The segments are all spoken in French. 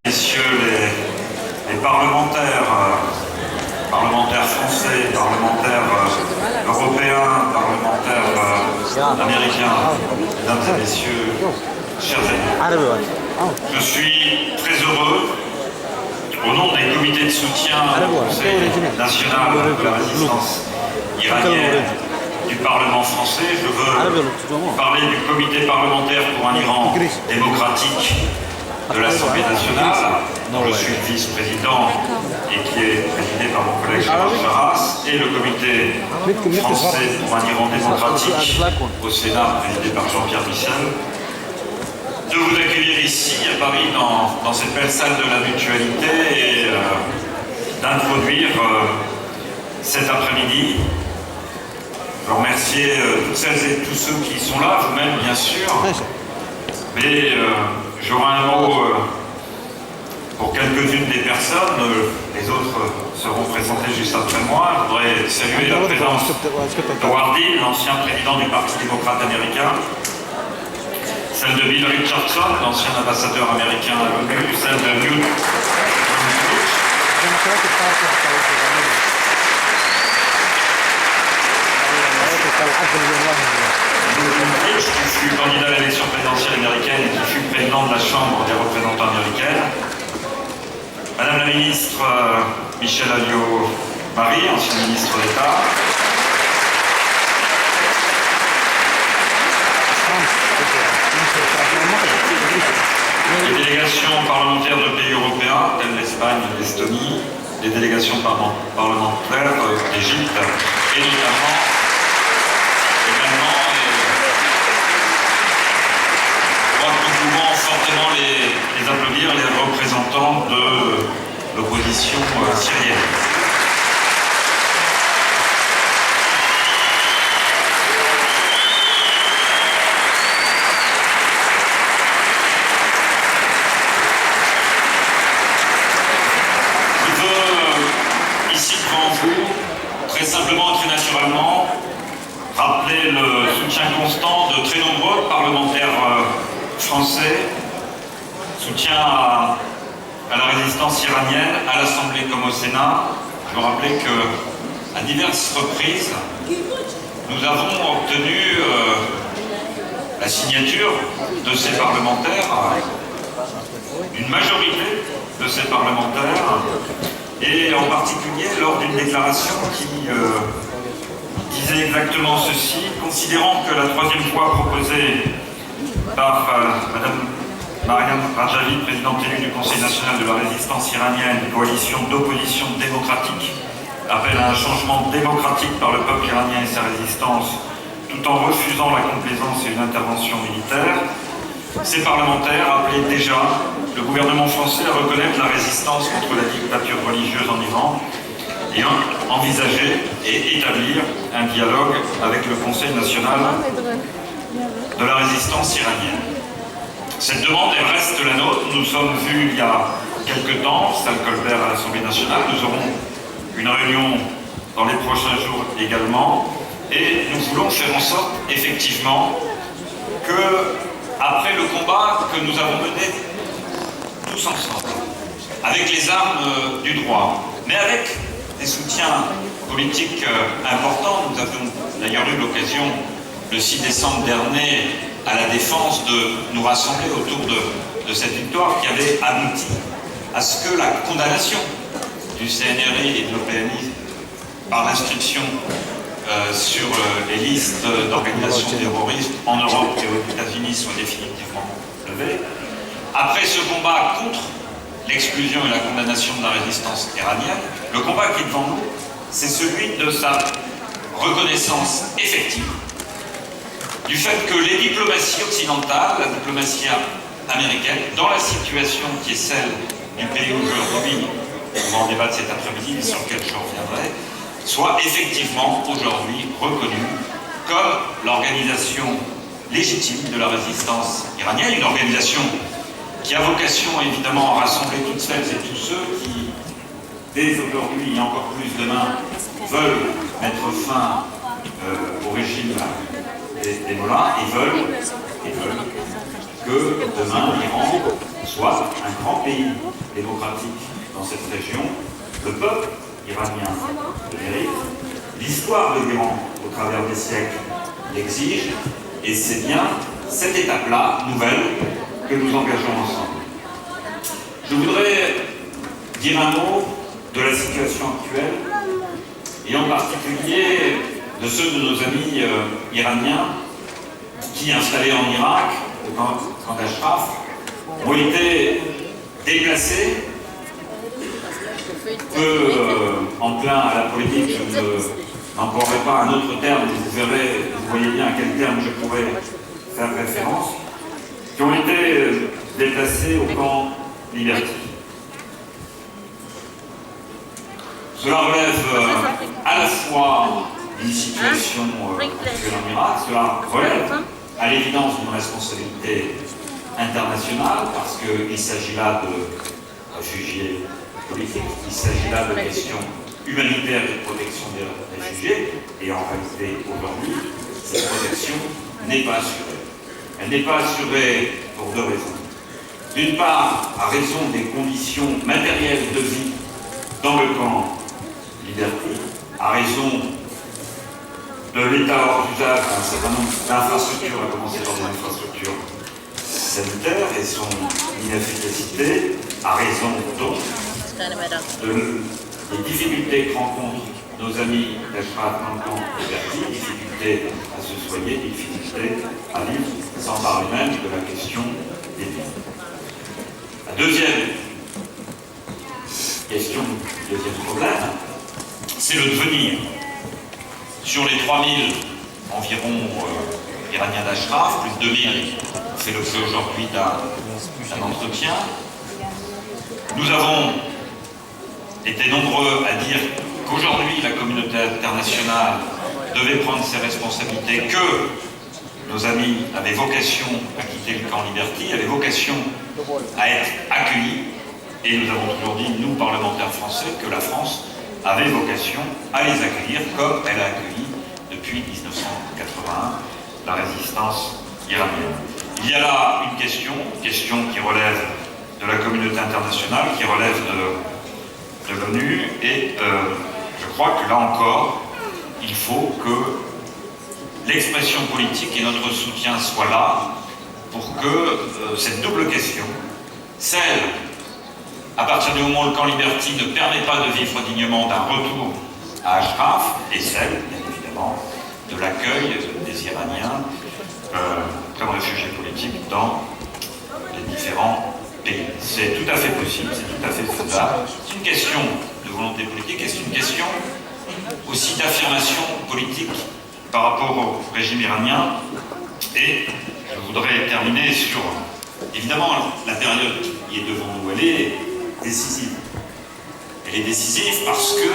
Messieurs les parlementaires, parlementaires français, parlementaires européens, parlementaires américains, mesdames et messieurs, chers amis, je suis très heureux, au nom des comités de soutien au Conseil national de la résistance iranienne du Parlement français, je veux parler du comité parlementaire pour un Iran démocratique de l'Assemblée nationale, dont je suis vice-président et qui est présidé par mon collègue Gérard Charras, et le comité français pour un Iran démocratique au Sénat, présidé par Jean-Pierre Michel, de vous accueillir ici à Paris dans cette belle salle de la mutualité et d'introduire cet après-midi. Je veux remercier toutes celles et tous ceux qui sont là, vous-même bien sûr, mais j'aurai un mot pour quelques-unes des personnes, les autres seront présentés juste après moi. Je voudrais saluer la présence d'Howard Dean, l'ancien président du Parti démocrate américain, celle de Bill Richardson, l'ancien ambassadeur américain à l'ONU, celle de Newt Gingrich, qui fut candidat à l'élection présidentielle américaine et qui fut président de la Chambre des représentants américaine, Madame la ministre Michèle Alliot-Marie, ancienne ministre d'État, les délégations parlementaires de pays européens, telles l'Espagne et l'Estonie, les délégations parlementaires d'Égypte, et notamment également, je crois que nous pouvons fortement les applaudir, les représentants de l'opposition syrienne. Très simplement, très naturellement, rappeler le soutien constant de très nombreux parlementaires français, soutien à la résistance iranienne, à l'Assemblée comme au Sénat. Je veux rappeler qu'à diverses reprises, nous avons obtenu la signature de ces parlementaires, d'une majorité de ces parlementaires, et en particulier lors d'une déclaration qui disait exactement ceci, considérant que la troisième fois proposée par Madame Mariam Rajavi, présidente élue du Conseil national de la résistance iranienne, coalition d'opposition démocratique, appelle à un changement démocratique par le peuple iranien et sa résistance, tout en refusant la complaisance et une intervention militaire. Ces parlementaires appelaient déjà le gouvernement français à reconnaître la résistance contre la dictature religieuse en Iran et envisager et établir un dialogue avec le Conseil national de la résistance iranienne. Cette demande reste la nôtre. Nous sommes vus il y a quelque temps, salle Colbert à l'Assemblée nationale. Nous aurons une réunion dans les prochains jours également et nous voulons faire en sorte effectivement que, après le combat que nous avons mené tous ensemble, avec les armes du droit, mais avec des soutiens politiques importants, nous avions d'ailleurs eu l'occasion, le 6 décembre dernier, à la Défense, de nous rassembler autour de cette victoire qui avait abouti à ce que la condamnation du CNRI et de l'OPMI par l'inscription sur les listes d'organisations terroristes en Europe et aux États-Unis soit définitivement levée. Après ce combat contre l'exclusion et la condamnation de la résistance iranienne, le combat qui est devant nous, c'est celui de sa reconnaissance effective, du fait que les diplomaties occidentales, la diplomatie américaine, dans la situation qui est celle du pays aujourd'hui, on va en débattre cet après-midi, mais sur lequel je reviendrai, soit effectivement aujourd'hui reconnue comme l'organisation légitime de la résistance iranienne, une organisation qui a vocation évidemment à rassembler toutes celles et tous ceux qui, dès aujourd'hui et encore plus demain, veulent mettre fin au régime des mollahs et veulent que demain l'Iran soit un grand pays démocratique dans cette région. Le peuple iranien le mérite. L'histoire de l'Iran, au travers des siècles, l'exige. Et c'est bien cette étape-là, nouvelle, que nous engageons ensemble. Je voudrais dire un mot de la situation actuelle, et en particulier de ceux de nos amis iraniens qui, installés en Irak, au camp d'Ashraf, ont été déplacés, peu enclins à la politique. Je n'emploierai pas un autre terme, vous verrez, vous voyez bien à quel terme je pourrais faire référence, qui ont été déplacés au camp Liberty. Cela relève à la fois d'une situation actuelle en Irak, cela relève à l'évidence d'une responsabilité internationale, parce qu'il s'agit là de réfugiés politiques, il s'agit là de questions humanitaires et de protection des réfugiés, et en réalité, aujourd'hui, cette protection n'est pas assurée. Elle n'est pas assurée pour deux raisons. D'une part, à raison des conditions matérielles de vie dans le camp Liberty, à raison de l'état hors d'usage d'un certain nombre d'infrastructures, à commencer par des infrastructures sanitaires et son inefficacité, à raison donc des difficultés que rencontrent nos amis d'Ashraf dans le camp Liberty, difficultés à se soigner, difficultés à vivre, sans parler même de la question des vies. La deuxième question, deuxième problème, c'est le devenir. Sur les 3000 environ Iraniens d'Ashraf, plus de 2000, c'est l'objet aujourd'hui d'un entretien. Nous avons été nombreux à dire qu'aujourd'hui la communauté internationale devait prendre ses responsabilités, que nos amis avaient vocation à quitter le camp Liberty, avaient vocation à être accueillis, et nous avons toujours dit, nous parlementaires français, que la France avait vocation à les accueillir comme elle a accueilli depuis 1981 la résistance iranienne. Il y a là une question qui relève de la communauté internationale, qui relève de l'ONU, et je crois que là encore, il faut que l'expression politique et notre soutien soient là pour que cette double question, celle à partir du moment où le camp Liberty ne permet pas de vivre dignement d'un retour à Ashraf, et celle, bien évidemment, de l'accueil des Iraniens comme réfugiés politiques dans les différents pays. C'est tout à fait possible, c'est tout à fait faisable. C'est une question de volonté politique et c'est une question aussi d'affirmation politique par rapport au régime iranien. Et je voudrais terminer sur, évidemment, la période qui est devant nous, elle est décisive. Elle est décisive parce que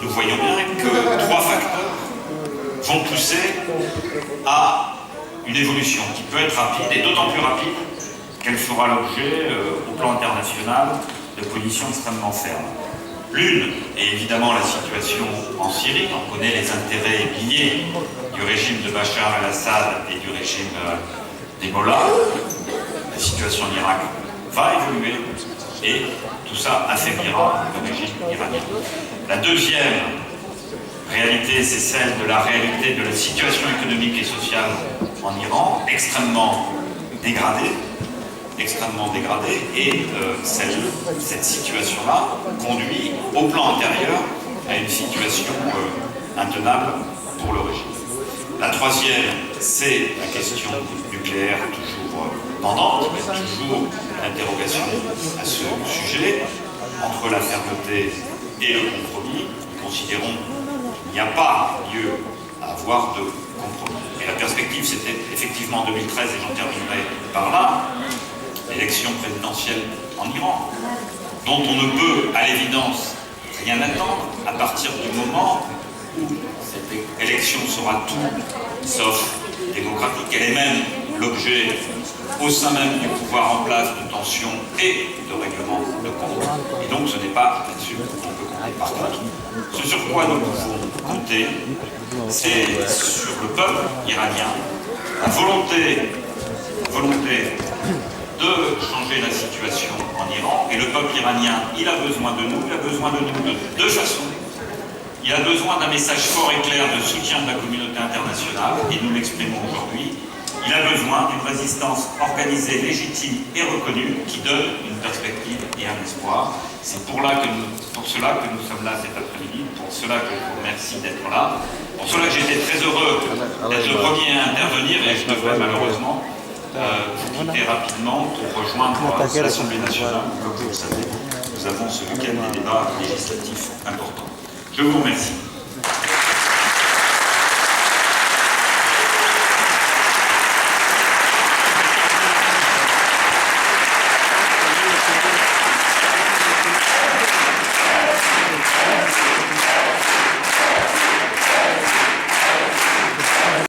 nous voyons bien que trois facteurs vont pousser à une évolution qui peut être rapide, et d'autant plus rapide qu'elle fera l'objet, au plan international, de positions extrêmement fermes. L'une est évidemment la situation en Syrie. On connaît les intérêts liés du régime de Bachar el-Assad et du régime des Mollahs. La situation en Irak va évoluer et tout ça affaiblira le régime iranien. La deuxième réalité, c'est celle de la réalité de la situation économique et sociale en Iran, extrêmement dégradée, et cette situation-là conduit au plan intérieur à une situation intenable pour le régime. La troisième, c'est la question nucléaire, toujours pendante, mais toujours l'interrogation à ce sujet, entre la fermeté et le compromis. Nous considérons qu'il n'y a pas lieu à avoir de compromis. Et la perspective, c'était effectivement 2013, et j'en terminerai par là, l'élection présidentielle en Iran, dont on ne peut, à l'évidence, rien attendre à partir du moment où cette élection sera tout sauf démocratique. Elle est même l'objet, au sein même du pouvoir en place, de tensions et de règlements de compte. Et donc ce n'est pas là-dessus qu'on peut compter. Par contre, ce sur quoi nous pouvons compter, c'est sur le peuple iranien, la volonté volontaire de changer la situation en Iran. Et le peuple iranien, il a besoin de nous, il a besoin de nous de deux façons. Il a besoin d'un message fort et clair de soutien de la communauté internationale, et nous l'exprimons aujourd'hui. Il a besoin d'une résistance organisée, légitime et reconnue qui donne une perspective et un espoir. C'est pour cela que nous sommes là cet après-midi, pour cela que je vous remercie d'être là, pour cela que j'étais très heureux d'être le premier à intervenir, et je devrais malheureusement vous quitter rapidement pour rejoindre l'Assemblée nationale. Comme vous le savez, nous avons ce week-end des débats législatifs importants. Je vous remercie.